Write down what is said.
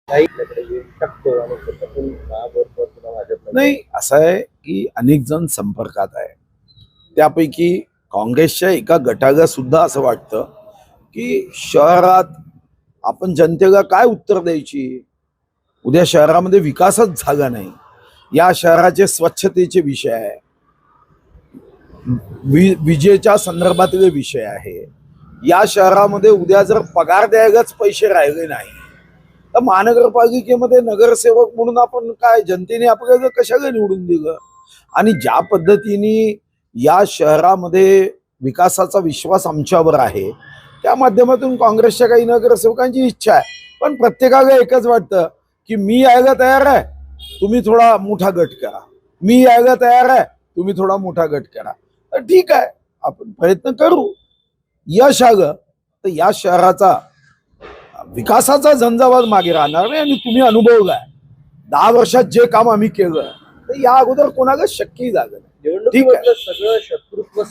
काही आपल्याकडे येऊन टाकतो आणि त्याच्यातून महापौरपद किंवा भाजपला नाही, असं आहे की अनेक जण संपर्कात आहे. त्यापैकी काँग्रेसच्या एका गटाला सुद्धा असं वाटतं की शहरात आपण जनतेला काय उत्तर द्यायची. उद्या शहरामध्ये विकासच झाला नाही. या शहराचे स्वच्छतेचे विषय आहे, विजेच्या संदर्भातले विषय आहे. या शहरामध्ये उद्या जर पगार द्यायलाच पैसे राहिले नाही तर महानगरपालिकेमध्ये नगरसेवक म्हणून आपण काय, जनतेने आपल्याला कशाला निवडून दिलं. आणि ज्या पद्धतीने या शहरामध्ये विकासाचा विश्वास आमच्यावर आहे, त्या माध्यमातून काँग्रेसच्या काही नगरसेवकांची इच्छा आहे. पण प्रत्येकाला एकच वाटतं की मी यायला तयार आहे, तुम्ही थोडा मोठा गट करा. मी यायला तयार आहे, तुम्ही थोडा मोठा गट करा. तर ठीक आहे, आपण प्रयत्न करू. यश आलं तर या शहराचा विकासाचा झंझावात मागे राहणार नाही. आणि तुम्ही अनुभवलाय 10 वर्षात जे काम आम्ही केलं तर या अगोदर कोणाला शक्यही झालं नाही. ठीक आहे. निवडणुकीमधलं सगळं शत्रुत्व